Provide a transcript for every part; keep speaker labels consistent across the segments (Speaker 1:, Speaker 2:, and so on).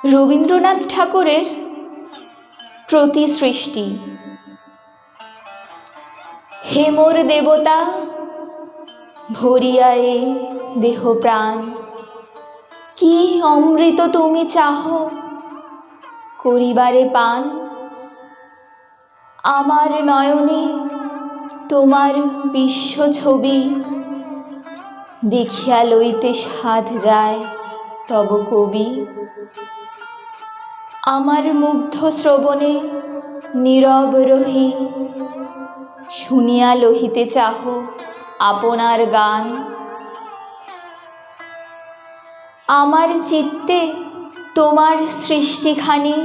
Speaker 1: রবীন্দ্রনাথ ঠাকুরের প্রতিসৃষ্টি। হে মোর দেবতা, ভরিয়া এ দেহ প্রাণ, কি অমৃত তুমি চাহ করিবারে পান। আমার নয়নে তোমার বিশ্ব ছবি, দেখিয়া লইতে সাধ যায় তব কবি। আমার মুগ্ধ শ্রবণে নীরব রহি, শুনিয়া লহিতে চাহ আপনার গান। আমার চিত্তে তোমার সৃষ্টিখানি,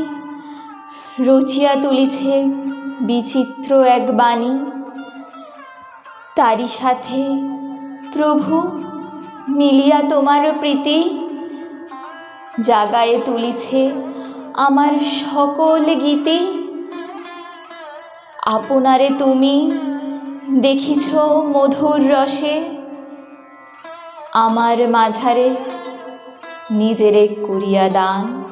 Speaker 1: রচিয়া তুলিছে বিচিত্র এক বাণী। তারি সাথে প্রভু মিলিয়া তোমার প্রীতি, জাগায়ে তুলিছে আমার সকল গীতি। আপনারে তুমি দেখিছ মধুর রসে, আমার মাঝারে নিজেরে করিয়া দান।